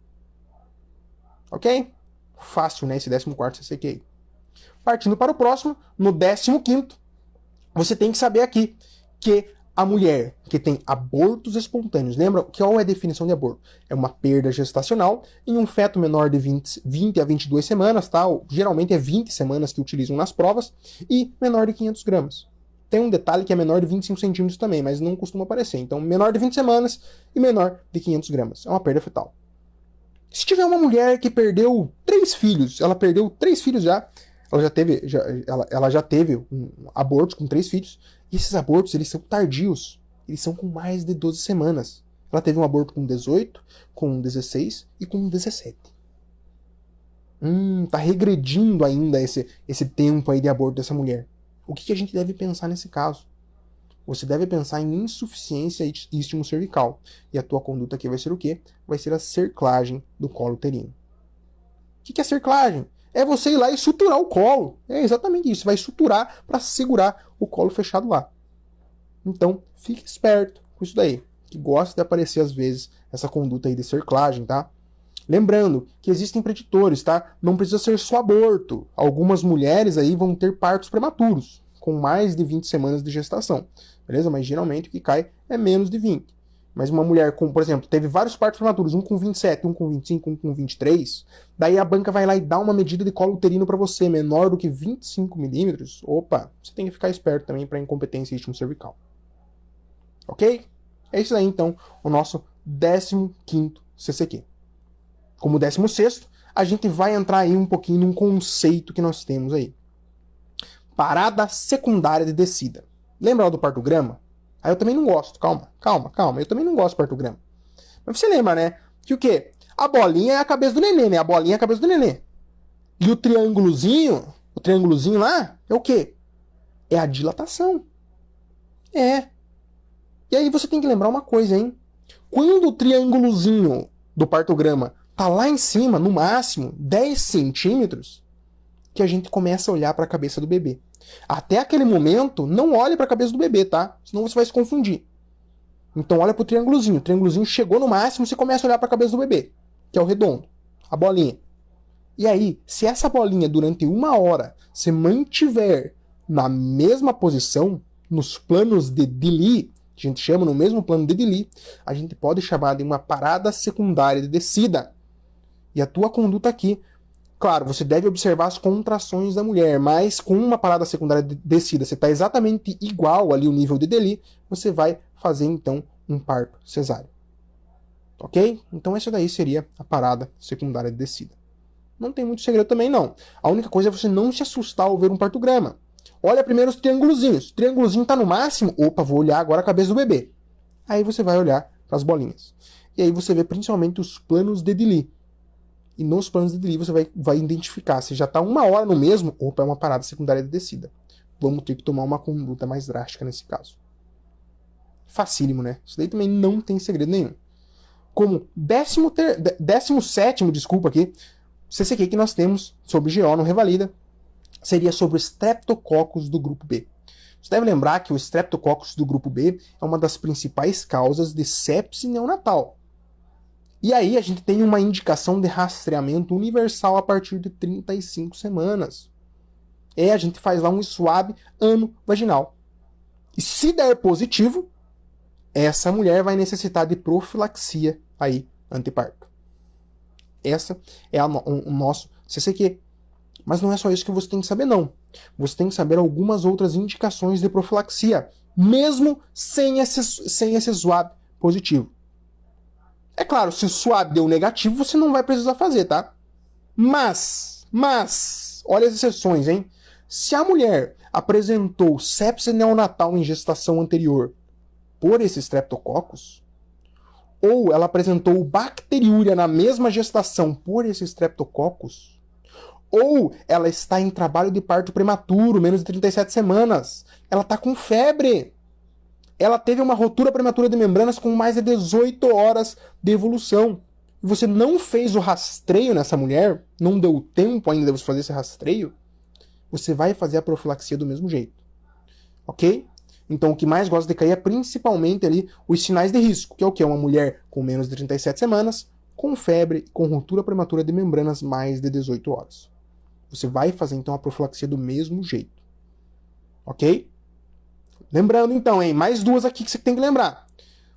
Ok? Fácil, né? Esse 14º CCQ aí. Partindo para o próximo, no 15º, você tem que saber aqui que a mulher que tem abortos espontâneos, lembra qual é a definição de aborto? É uma perda gestacional em um feto menor de 20 a 22 semanas, tá? Geralmente é 20 semanas que utilizam nas provas, e menor de 500 gramas. Tem um detalhe que é menor de 25 centímetros também, mas não costuma aparecer. Então, menor de 20 semanas e menor de 500 gramas. É uma perda fetal. Se tiver uma mulher que perdeu 3 filhos, ela perdeu 3 filhos já, ela já teve abortos com 3 filhos, e esses abortos eles são tardios, eles são com mais de 12 semanas. Ela teve um aborto com 18, com 16 e com 17. Tá regredindo ainda esse tempo aí de aborto dessa mulher. O que a gente deve pensar nesse caso? Você deve pensar em insuficiência e estímulo cervical. E a tua conduta aqui vai ser o quê? Vai ser a cerclagem do colo uterino. O que é cerclagem? É você ir lá e suturar o colo. É exatamente isso. Você vai suturar para segurar o colo fechado lá. Então, fique esperto com isso daí. Que gosta de aparecer às vezes essa conduta aí de cerclagem, tá? Lembrando que existem preditores, tá? Não precisa ser só aborto. Algumas mulheres aí vão ter partos prematuros, com mais de 20 semanas de gestação. Beleza? Mas geralmente o que cai é menos de 20. Mas uma mulher com, por exemplo, teve vários partos prematuros, um com 27, um com 25, um com 23, daí a banca vai lá e dá uma medida de colo uterino para você, menor do que 25 milímetros, opa, você tem que ficar esperto também para incompetência e ritmo cervical. Ok? É isso aí, então, o nosso 15º CCQ. Como 16º, a gente vai entrar aí um pouquinho num conceito que nós temos aí. Parada secundária de descida. Lembra lá do partograma? Aí eu também não gosto. Calma. Eu também não gosto de partograma. Mas você lembra, né? Que o quê? A bolinha é a cabeça do nenê, né? A bolinha é a cabeça do nenê. E o triângulozinho lá, é o quê? É a dilatação. É. E aí você tem que lembrar uma coisa, hein? Quando o triângulozinho do partograma tá lá em cima, no máximo 10 centímetros, que a gente começa a olhar para a cabeça do bebê. Até aquele momento, não olhe para a cabeça do bebê, tá? Senão você vai se confundir. Então olha para o triângulozinho. O triângulozinho chegou no máximo, você começa a olhar para a cabeça do bebê, que é o redondo, a bolinha. E aí, se essa bolinha durante 1 hora se mantiver na mesma posição, nos planos de Dili, que a gente chama no mesmo plano de Dili, a gente pode chamar de uma parada secundária de descida. E a tua conduta aqui, claro, você deve observar as contrações da mulher, mas com uma parada secundária de descida, você está exatamente igual ali o nível de Deli, você vai fazer então um parto cesáreo. Ok? Então essa daí seria a parada secundária de descida. Não tem muito segredo também não. A única coisa é você não se assustar ao ver um partograma. Olha primeiro os triângulozinhos. O triângulozinho está no máximo, opa, vou olhar agora a cabeça do bebê. Aí você vai olhar para as bolinhas. E aí você vê principalmente os planos de Dili. E nos planos de Dili você vai identificar. Se já está 1 hora no mesmo, opa, é uma parada secundária de descida. Vamos ter que tomar uma conduta mais drástica nesse caso. Facílimo, né? Isso daí também não tem segredo nenhum. Como 17º, desculpa aqui, CCQ que nós temos sobre GO, não revalida, seria sobre o Streptococcus do grupo B. Você deve lembrar que o Streptococcus do grupo B é uma das principais causas de sepse neonatal. E aí a gente tem uma indicação de rastreamento universal a partir de 35 semanas. A gente faz lá um swab ano-vaginal. E se der positivo, essa mulher vai necessitar de profilaxia aí anteparto. Essa é o nosso CCQ. Mas não é só isso que você tem que saber, não. Você tem que saber algumas outras indicações de profilaxia, mesmo sem esse swab positivo. É claro, se o swab deu negativo, você não vai precisar fazer, tá? Mas, olha as exceções, hein? Se a mulher apresentou sepse neonatal em gestação anterior por esse Streptococcus, ou ela apresentou bacteriúria na mesma gestação por esse Streptococcus, ou ela está em trabalho de parto prematuro, menos de 37 semanas, ela está com febre, ela teve uma rotura prematura de membranas com mais de 18 horas de evolução, e você não fez o rastreio nessa mulher, não deu tempo ainda de você fazer esse rastreio, você vai fazer a profilaxia do mesmo jeito. Ok? Então o que mais gosta de cair é principalmente ali os sinais de risco, que é o que? Uma mulher com menos de 37 semanas, com febre, com ruptura prematura de membranas mais de 18 horas. Você vai fazer então a profilaxia do mesmo jeito. Ok? Lembrando então, hein, mais duas aqui que você tem que lembrar.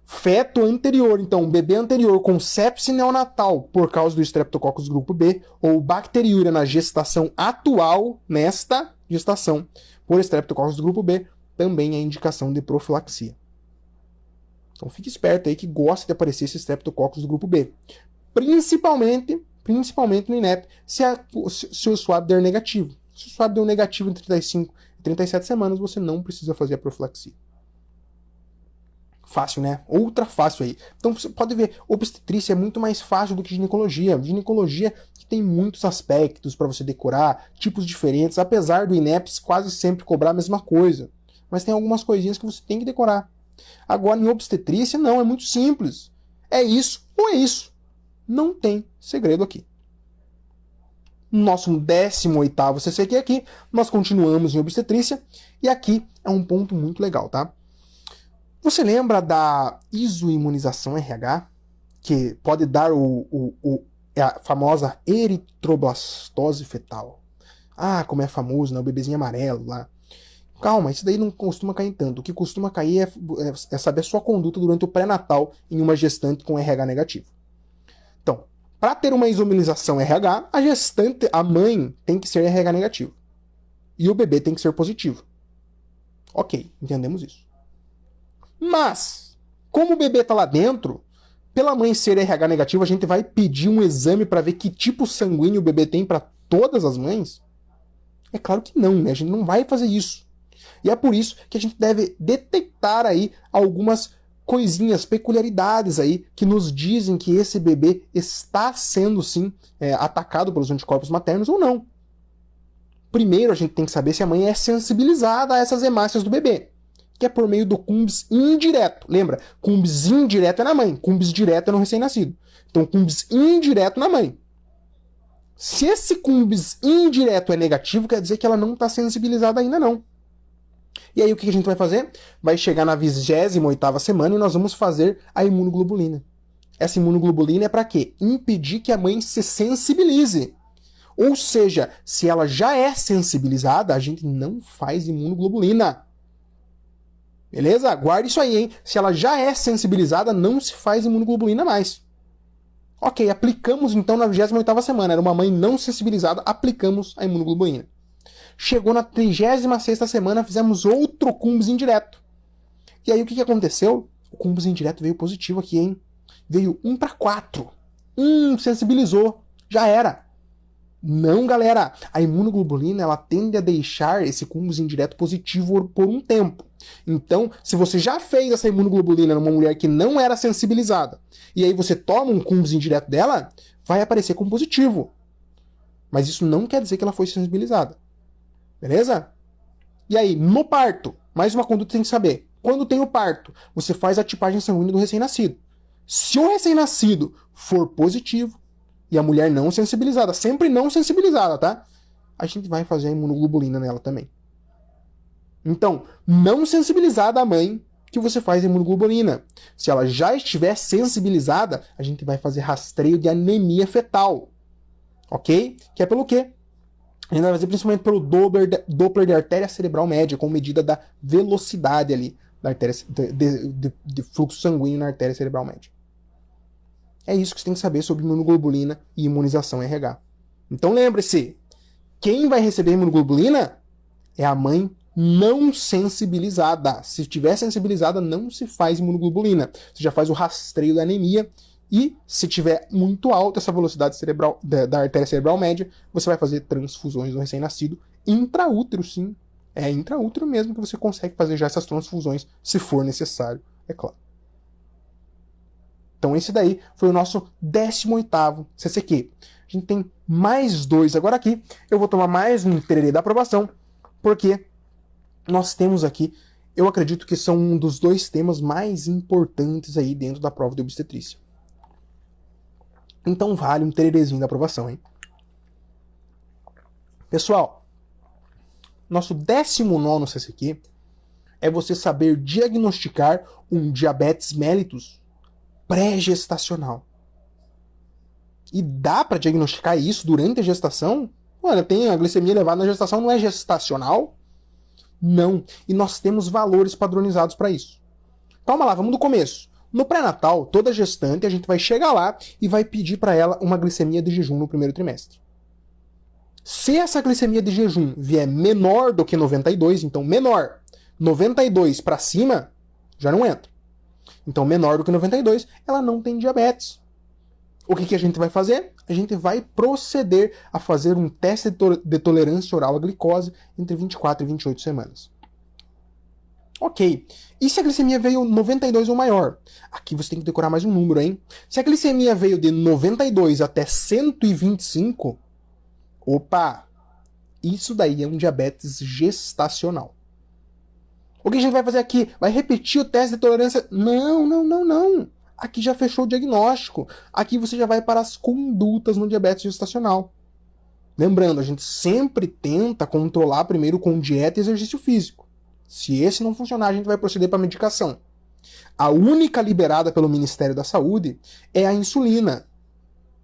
Feto anterior, então bebê anterior com sepse neonatal por causa do Streptococcus grupo B, ou bacteriúria na gestação atual, nesta gestação, por Streptococcus do grupo B, também é indicação de profilaxia. Então fique esperto aí que gosta de aparecer esse Streptococcus do grupo B. Principalmente no INEP, se o swab der negativo. Se o swab deu negativo em 35 e 37 semanas, você não precisa fazer a profilaxia. Fácil, né? Outra fácil aí. Então você pode ver, obstetrícia é muito mais fácil do que ginecologia. Ginecologia tem muitos aspectos para você decorar, tipos diferentes, apesar do INEP quase sempre cobrar a mesma coisa. Mas tem algumas coisinhas que você tem que decorar. Agora, em obstetrícia, não, é muito simples. É isso ou é isso. Não tem segredo aqui. Nosso 18º CCQ aqui, nós continuamos em obstetrícia, e aqui é um ponto muito legal, tá? Você lembra da isoimunização RH, que pode dar a famosa eritroblastose fetal? Ah, como é famoso, né? O bebezinho amarelo lá. Calma, isso daí não costuma cair tanto. O que costuma cair é saber a sua conduta durante o pré-natal em uma gestante com RH negativo. Então, para ter uma isomielização RH, a gestante, a mãe, tem que ser RH negativo. E o bebê tem que ser positivo. Ok, entendemos isso. Mas, como o bebê está lá dentro, pela mãe ser RH negativo, a gente vai pedir um exame para ver que tipo sanguíneo o bebê tem para todas as mães? É claro que não, né? A gente não vai fazer isso. E é por isso que a gente deve detectar aí algumas coisinhas, peculiaridades aí, que nos dizem que esse bebê está sendo, sim, atacado pelos anticorpos maternos ou não. Primeiro, a gente tem que saber se a mãe é sensibilizada a essas hemácias do bebê, que é por meio do cumbis indireto. Lembra? Cumbis indireto é na mãe, cumbis direto é no recém-nascido. Então, cumbis indireto na mãe. Se esse cumbis indireto é negativo, quer dizer que ela não está sensibilizada ainda não. E aí o que a gente vai fazer? Vai chegar na 28ª semana e nós vamos fazer a imunoglobulina. Essa imunoglobulina é para quê? Impedir que a mãe se sensibilize. Ou seja, se ela já é sensibilizada, a gente não faz imunoglobulina. Beleza? Guarde isso aí, hein? Se ela já é sensibilizada, não se faz imunoglobulina mais. Ok, aplicamos então na 28ª semana. Era uma mãe não sensibilizada, aplicamos a imunoglobulina. Chegou na 36ª semana, fizemos outro cumbis indireto. E aí o que aconteceu? O cumbis indireto veio positivo aqui, hein? Veio 1/4. Sensibilizou. Já era. Não, galera. A imunoglobulina, ela tende a deixar esse cumbis indireto positivo por um tempo. Então, se você já fez essa imunoglobulina numa mulher que não era sensibilizada, e aí você toma um cumbis indireto dela, vai aparecer como positivo. Mas isso não quer dizer que ela foi sensibilizada. Beleza? E aí, no parto, mais uma conduta que tem que saber. Quando tem o parto, você faz a tipagem sanguínea do recém-nascido. Se o recém-nascido for positivo, e a mulher não sensibilizada, sempre não sensibilizada, tá? A gente vai fazer a imunoglobulina nela também. Então, não sensibilizada a mãe, que você faz a imunoglobulina. Se ela já estiver sensibilizada, a gente vai fazer rastreio de anemia fetal. Ok? Que é pelo quê? A gente vai fazer principalmente pelo Doppler de artéria cerebral média, com medida da velocidade ali da artéria, de fluxo sanguíneo na artéria cerebral média. É isso que você tem que saber sobre imunoglobulina e imunização RH. Então lembre-se, quem vai receber imunoglobulina é a mãe não sensibilizada. Se estiver sensibilizada, não se faz imunoglobulina. Você já faz o rastreio da anemia e, se tiver muito alta essa velocidade cerebral da artéria cerebral média, você vai fazer transfusões do recém-nascido intraútero, sim. É intraútero mesmo que você consegue fazer já essas transfusões, se for necessário, é claro. Então esse daí foi o nosso 18º CCQ. A gente tem mais 2 agora aqui. Eu vou tomar mais um tererê da aprovação, porque nós temos aqui, eu acredito que são um dos 2 temas mais importantes aí dentro da prova de obstetrícia. Então vale um tererezinho da aprovação, hein? Pessoal, nosso 19º CCQ é você saber diagnosticar um diabetes mellitus pré-gestacional. E dá para diagnosticar isso durante a gestação? Olha, tem a glicemia elevada na gestação, não é gestacional? Não. E nós temos valores padronizados para isso. Calma lá, vamos do começo. No pré-natal, toda gestante, a gente vai chegar lá e vai pedir para ela uma glicemia de jejum no primeiro trimestre. Se essa glicemia de jejum vier menor do que 92, então menor, 92 para cima, já não entra. Então, menor do que 92, ela não tem diabetes. O que a gente vai fazer? A gente vai proceder a fazer um teste de tolerância oral à glicose entre 24 e 28 semanas. Ok. E se a glicemia veio 92 ou maior? Aqui você tem que decorar mais um número, hein? Se a glicemia veio de 92 até 125, opa! Isso daí é um diabetes gestacional. O que a gente vai fazer aqui? Vai repetir o teste de tolerância? Não. Aqui já fechou o diagnóstico. Aqui você já vai para as condutas no diabetes gestacional. Lembrando, a gente sempre tenta controlar primeiro com dieta e exercício físico. Se esse não funcionar, a gente vai proceder para a medicação. A única liberada pelo Ministério da Saúde é a insulina.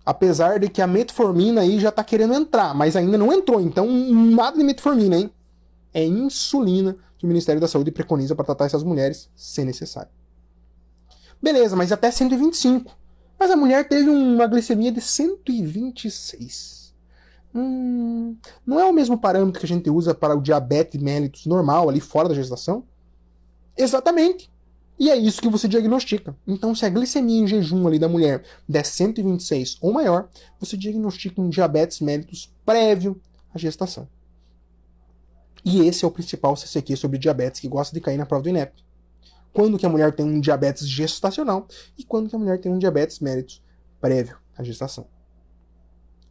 Apesar de que a metformina aí já está querendo entrar, mas ainda não entrou. Então, nada de metformina, hein? É insulina que o Ministério da Saúde preconiza para tratar essas mulheres, se necessário. Beleza, mas até 125. Mas a mulher teve uma glicemia de 126. Não é o mesmo parâmetro que a gente usa para o diabetes mellitus normal, ali fora da gestação? Exatamente. E é isso que você diagnostica. Então, se a glicemia em jejum ali da mulher der 126 ou maior, você diagnostica um diabetes mellitus prévio à gestação. E esse é o principal CCQ sobre diabetes que gosta de cair na prova do INEP. Quando que a mulher tem um diabetes gestacional e quando que a mulher tem um diabetes mellitus prévio à gestação.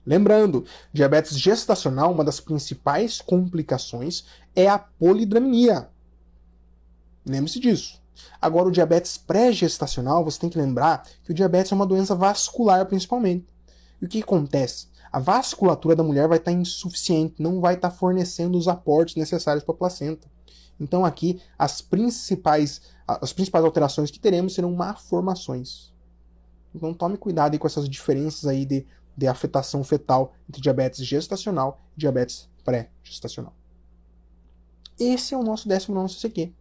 Lembrando, diabetes gestacional, uma das principais complicações é a polidramia. Lembre-se disso. Agora, o diabetes pré-gestacional, você tem que lembrar que o diabetes é uma doença vascular, principalmente. E o que acontece? A vasculatura da mulher vai estar insuficiente, não vai estar fornecendo os aportes necessários para a placenta. Então, aqui, as principais alterações que teremos serão malformações. Então, tome cuidado aí com essas diferenças aí de afetação fetal entre diabetes gestacional e diabetes pré-gestacional. Esse é o nosso 19º CCQ.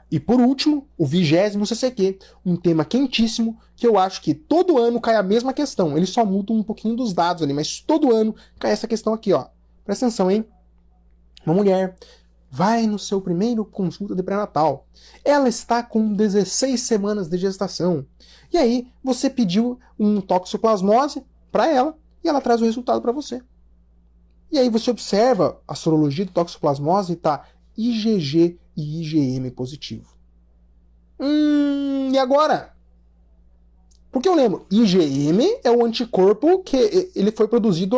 E por último, o 20º CCQ, um tema quentíssimo que eu acho que todo ano cai a mesma questão. Eles só mudam um pouquinho dos dados ali, mas todo ano cai essa questão aqui, ó. Presta atenção, hein? Uma mulher vai no seu primeiro consulta de pré-natal. Ela está com 16 semanas de gestação. E aí, você pediu um toxoplasmose para ela e ela traz o resultado para você. E aí você observa a sorologia de toxoplasmose e tá IgG e IgM positivo. E agora? Porque eu lembro, IgM é o anticorpo que ele foi produzido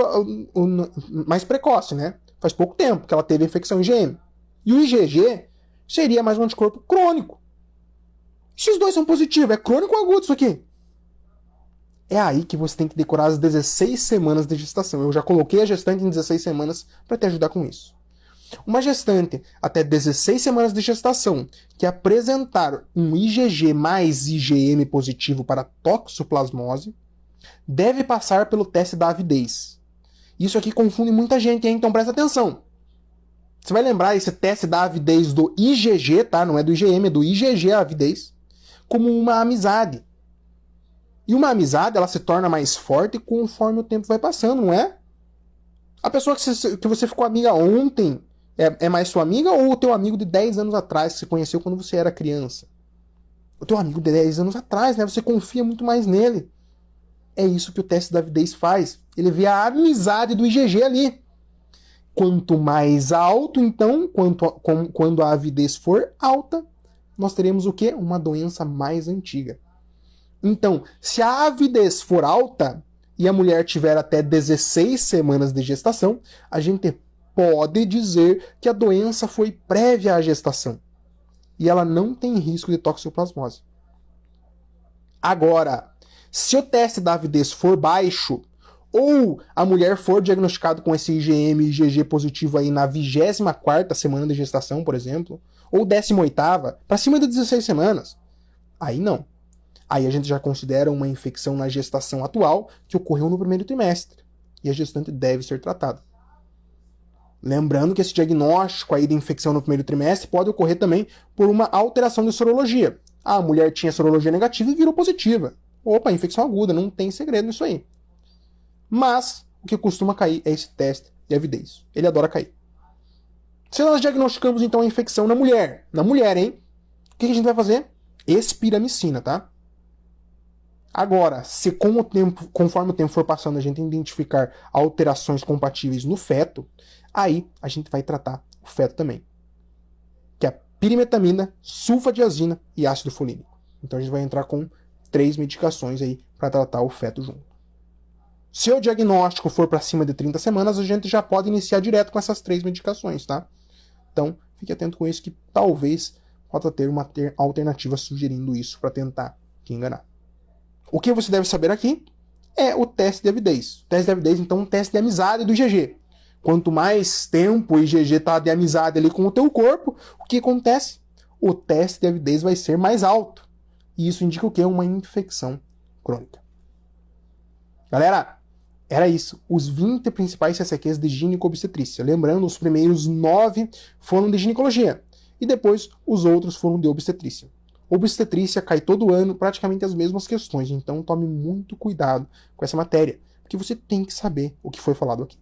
mais precoce, né? Faz pouco tempo que ela teve a infecção IgM. E o IgG seria mais um anticorpo crônico. Se os dois são positivos, é crônico ou agudo isso aqui? É aí que você tem que decorar as 16 semanas de gestação. Eu já coloquei a gestante em 16 semanas para te ajudar com isso. Uma gestante até 16 semanas de gestação que apresentar um IgG mais IgM positivo para toxoplasmose deve passar pelo teste da avidez. Isso aqui confunde muita gente, hein? Então presta atenção. Você vai lembrar esse teste da avidez do IgG, tá? Não é do IgM, é do IgG a avidez, como uma amizade. E uma amizade, ela se torna mais forte conforme o tempo vai passando, não é? A pessoa que você ficou amiga ontem é mais sua amiga ou o teu amigo de 10 anos atrás que você conheceu quando você era criança? O teu amigo de 10 anos atrás, né? Você confia muito mais nele. É isso que o teste da avidez faz. Ele vê a amizade do IgG ali. Quanto mais alto, então, quando a avidez for alta, nós teremos o quê? Uma doença mais antiga. Então, se a avidez for alta e a mulher tiver até 16 semanas de gestação, a gente pode dizer que a doença foi prévia à gestação. E ela não tem risco de toxoplasmose. Agora, se o teste da avidez for baixo, ou a mulher for diagnosticada com esse IgM e IgG positivo aí na 24ª semana de gestação, por exemplo, ou 18ª, para cima de 16 semanas, aí não. Aí a gente já considera uma infecção na gestação atual que ocorreu no primeiro trimestre. E a gestante deve ser tratada. Lembrando que esse diagnóstico aí de infecção no primeiro trimestre pode ocorrer também por uma alteração de sorologia. A mulher tinha sorologia negativa e virou positiva. Opa, infecção aguda, não tem segredo nisso aí. Mas o que costuma cair é esse teste de avidez. Ele adora cair. Se nós diagnosticamos então a infecção na mulher, hein? O que a gente vai fazer? Espiramicina, tá? Agora, se conforme o tempo for passando, a gente identificar alterações compatíveis no feto, aí a gente vai tratar o feto também. Que é a pirimetamina, sulfadiazina e ácido folínico. Então a gente vai entrar com 3 medicações aí para tratar o feto junto. Se o diagnóstico for para cima de 30 semanas, a gente já pode iniciar direto com essas 3 medicações, tá? Então, fique atento com isso que talvez possa ter uma alternativa sugerindo isso para tentar te enganar. O que você deve saber aqui é o teste de avidez. O teste de avidez, então, é um teste de amizade do IgG. Quanto mais tempo o IgG está de amizade ali com o teu corpo, o que acontece? O teste de avidez vai ser mais alto. E isso indica o quê? Uma infecção crônica. Galera, Era isso, os 20 principais CCQs de gineco-obstetrícia. Lembrando, os primeiros 9 foram de ginecologia, e depois os outros foram de obstetrícia. Obstetrícia cai todo ano praticamente as mesmas questões, então tome muito cuidado com essa matéria, porque você tem que saber o que foi falado aqui.